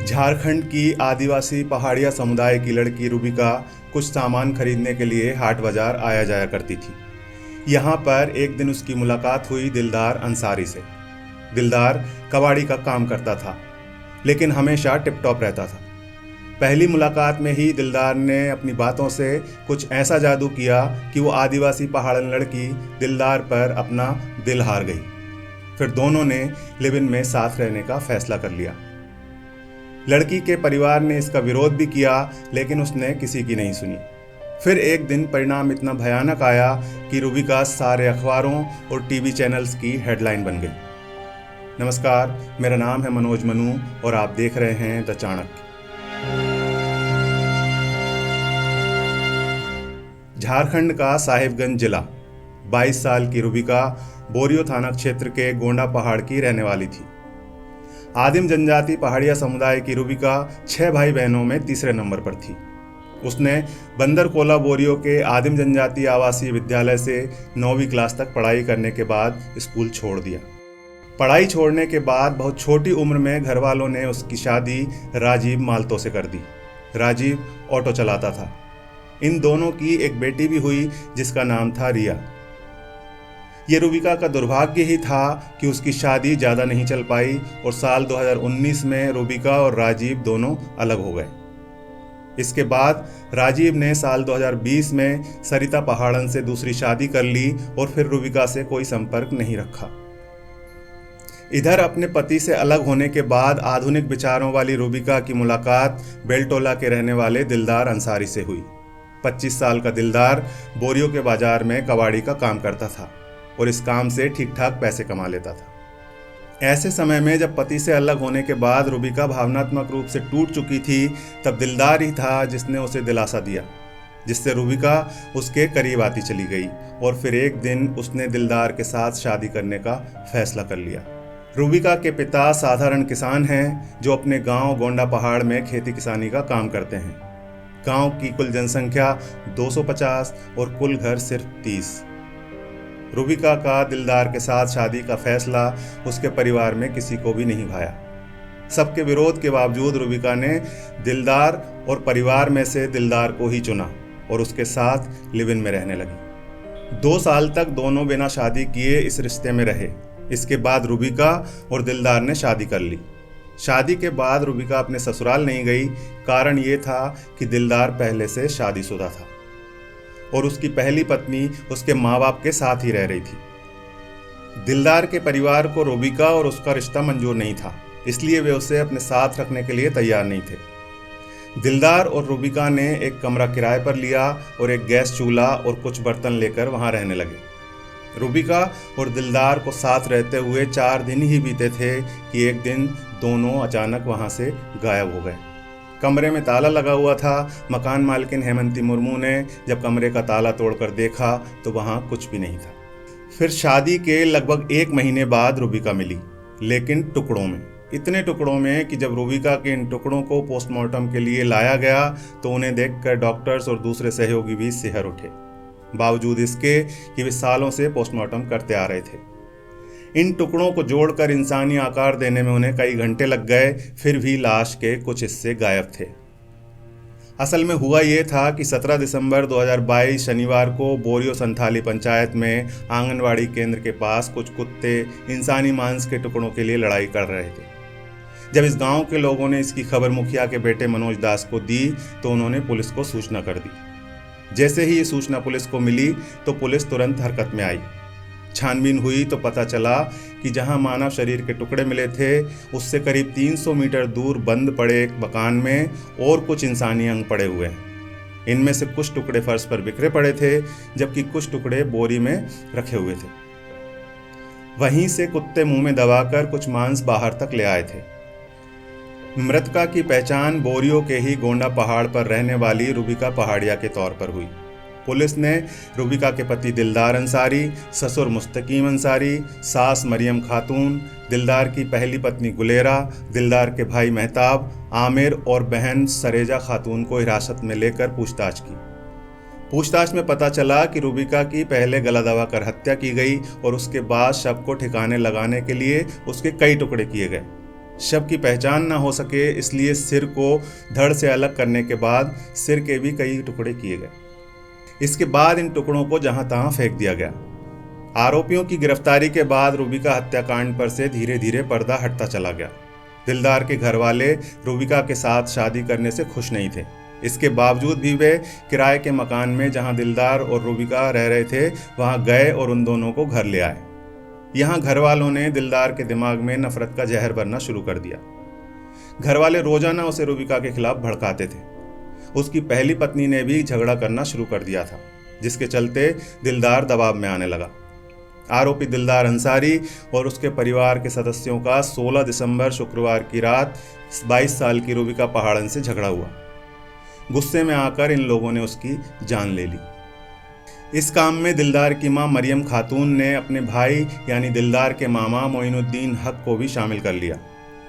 झारखंड की आदिवासी पहाड़िया समुदाय की लड़की रूबिका कुछ सामान खरीदने के लिए हाट बाजार आया जाया करती थी। यहाँ पर एक दिन उसकी मुलाकात हुई दिलदार अंसारी से। दिलदार कबाड़ी का काम करता था, लेकिन हमेशा टिप टॉप रहता था। पहली मुलाकात में ही दिलदार ने अपनी बातों से कुछ ऐसा जादू किया कि वो आदिवासी पहाड़न लड़की दिलदार पर अपना दिल हार गई। फिर दोनों ने लिव इन में साथ रहने का फैसला कर लिया। लड़की के परिवार ने इसका विरोध भी किया, लेकिन उसने किसी की नहीं सुनी। फिर एक दिन परिणाम इतना भयानक आया कि रूबिका सारे अखबारों और टीवी चैनल्स की हेडलाइन बन गई। नमस्कार, मेरा नाम है मनोज मनु और आप देख रहे हैं द चाणक्य। झारखंड का साहिबगंज जिला। 22 साल की रूबिका बोरियो थाना क्षेत्र के गोंडा पहाड़ की रहने वाली थी। आदिम जनजाति पहाड़िया समुदाय की रूबिका 6 भाई बहनों में तीसरे नंबर पर थी। उसने बंदरकोला बोरियो के आदिम जनजाति आवासीय विद्यालय से 9वीं क्लास तक पढ़ाई करने के बाद स्कूल छोड़ दिया। पढ़ाई छोड़ने के बाद बहुत छोटी उम्र में घर वालों ने उसकी शादी राजीव मालतो से कर दी। राजीव ऑटो चलाता था। इन दोनों की एक बेटी भी हुई जिसका नाम था रिया। ये रूबिका का दुर्भाग्य ही था कि उसकी शादी ज़्यादा नहीं चल पाई और साल 2019 में रूबिका और राजीव दोनों अलग हो गए। इसके बाद राजीव ने साल 2020 में सरिता पहाड़न से दूसरी शादी कर ली और फिर रूबिका से कोई संपर्क नहीं रखा। इधर अपने पति से अलग होने के बाद आधुनिक विचारों वाली रूबिका की मुलाकात बेलटोला के रहने वाले दिलदार अंसारी से हुई। 25 साल का दिलदार बोरियो के बाजार में कबाड़ी का काम करता था और इस काम से ठीक ठाक पैसे कमा लेता था। ऐसे समय में जब पति से अलग होने के बाद रूबिका भावनात्मक रूप से टूट चुकी थी, तब दिलदार ही था जिसने उसे दिलासा दिया, जिससे रूबिका उसके करीब आती चली गई और फिर एक दिन उसने दिलदार के साथ शादी करने का फैसला कर लिया। रूबिका के पिता साधारण किसान हैं जो अपने गांव गोंडा पहाड़ में खेती किसानी का काम करते हैं। गांव की कुल जनसंख्या 250 और कुल घर सिर्फ 30। रूबिका का दिलदार के साथ शादी का फैसला उसके परिवार में किसी को भी नहीं भाया। सबके विरोध के बावजूद रूबिका ने दिलदार और परिवार में से दिलदार को ही चुना और उसके साथ लिव इन में रहने लगी। 2 साल तक दोनों बिना शादी किए इस रिश्ते में रहे। इसके बाद रूबिका और दिलदार ने शादी कर ली। शादी के बाद रूबिका अपने ससुराल नहीं गई। कारण ये था कि दिलदार पहले से शादीशुदा था और उसकी पहली पत्नी उसके माँ बाप के साथ ही रह रही थी। दिलदार के परिवार को रूबिका और उसका रिश्ता मंजूर नहीं था, इसलिए वे उसे अपने साथ रखने के लिए तैयार नहीं थे। दिलदार और रूबिका ने एक कमरा किराए पर लिया और एक गैस चूल्हा और कुछ बर्तन लेकर वहां रहने लगे। रूबिका और दिलदार को साथ रहते हुए 4 दिन ही बीते थे कि एक दिन दोनों अचानक वहां से गायब हो गए। कमरे में ताला लगा हुआ था। मकान मालकिन हेमंती मुर्मू ने जब कमरे का ताला तोड़कर देखा तो वहाँ कुछ भी नहीं था। फिर शादी के लगभग 1 महीने बाद रूबिका मिली, लेकिन टुकड़ों में। इतने टुकड़ों में कि जब रूबिका के इन टुकड़ों को पोस्टमार्टम के लिए लाया गया तो उन्हें देखकर डॉक्टर्स और दूसरे सहयोगी भी सिहर उठे, बावजूद इसके कि वे सालों से पोस्टमार्टम करते आ रहे थे। इन टुकड़ों को जोड़कर इंसानी आकार देने में उन्हें कई घंटे लग गए, फिर भी लाश के कुछ हिस्से गायब थे। असल में हुआ ये था कि 17 दिसंबर 2022 शनिवार को बोरियो संथाली पंचायत में आंगनवाड़ी केंद्र के पास कुछ कुत्ते इंसानी मांस के टुकड़ों के लिए लड़ाई कर रहे थे। जब इस गांव के लोगों ने इसकी खबर मुखिया के बेटे मनोज दास को दी तो उन्होंने पुलिस को सूचना कर दी। जैसे ही ये सूचना पुलिस को मिली तो पुलिस तुरंत हरकत में आई। छानबीन हुई तो पता चला कि जहां मानव शरीर के टुकड़े मिले थे उससे करीब 300 मीटर दूर बंद पड़े एक मकान में और कुछ इंसानी अंग पड़े हुए हैं। इनमें से कुछ टुकड़े फर्श पर बिखरे पड़े थे, जबकि कुछ टुकड़े बोरी में रखे हुए थे। वहीं से कुत्ते मुंह में दबाकर कुछ मांस बाहर तक ले आए थे। मृतका की पहचान बोरियो के ही गोंडा पहाड़ पर रहने वाली रूबिका पहाड़िया के तौर पर हुई। पुलिस ने रूबिका के पति दिलदार अंसारी, ससुर मुस्तकीम अंसारी, सास मरियम खातून, दिलदार की पहली पत्नी गुलेरा, दिलदार के भाई मेहताब, आमिर और बहन सरेजा खातून को हिरासत में लेकर पूछताछ की। पूछताछ में पता चला कि रूबिका की पहले गला दबाकर हत्या की गई और उसके बाद शव को ठिकाने लगाने के लिए उसके कई टुकड़े किए गए। शव की पहचान न हो सके इसलिए सिर को धड़ से अलग करने के बाद सिर के भी कई टुकड़े किए गए। इसके बाद इन टुकड़ों को जहां तहां फेंक दिया गया। आरोपियों की गिरफ्तारी के बाद रूबिका हत्याकांड पर से धीरे धीरे पर्दा हटता चला गया। दिलदार के घर वाले रूबिका के साथ शादी करने से खुश नहीं थे। इसके बावजूद भी वे किराए के मकान में जहां दिलदार और रूबिका रह रहे थे वहां गए और उन दोनों को घर ले आए। यहाँ घर वालों ने दिलदार के दिमाग में नफरत का जहर भरना शुरू कर दिया। घर वाले रोजाना उसे रूबिका के खिलाफ भड़काते थे। उसकी पहली पत्नी ने भी झगड़ा करना शुरू कर दिया था, जिसके चलते दिलदार दबाव में आने लगा। आरोपी दिलदार अंसारी और उसके परिवार के सदस्यों का 16 दिसंबर शुक्रवार की रात 22 साल की रूबिका पहाड़न से झगड़ा हुआ। गुस्से में आकर इन लोगों ने उसकी जान ले ली। इस काम में दिलदार की मां मरियम खातून ने अपने भाई यानी दिलदार के मामा मोइनुद्दीन हक को भी शामिल कर लिया।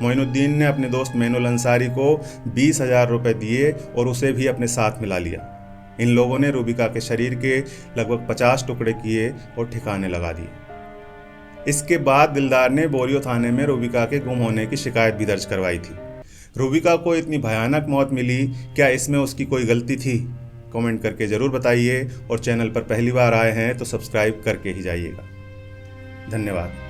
मोइनुद्दीन ने अपने दोस्त मैनुल अंसारी को 20,000 रुपये दिए और उसे भी अपने साथ मिला लिया। इन लोगों ने रूबिका के शरीर के लगभग 50 टुकड़े किए और ठिकाने लगा दिए। इसके बाद दिलदार ने बोरियो थाने में रूबिका के गुम होने की शिकायत भी दर्ज करवाई थी। रूबिका को इतनी भयानक मौत मिली, क्या इसमें उसकी कोई गलती थी? कमेंट करके ज़रूर बताइए और चैनल पर पहली बार आए हैं तो सब्सक्राइब करके ही जाइएगा। धन्यवाद।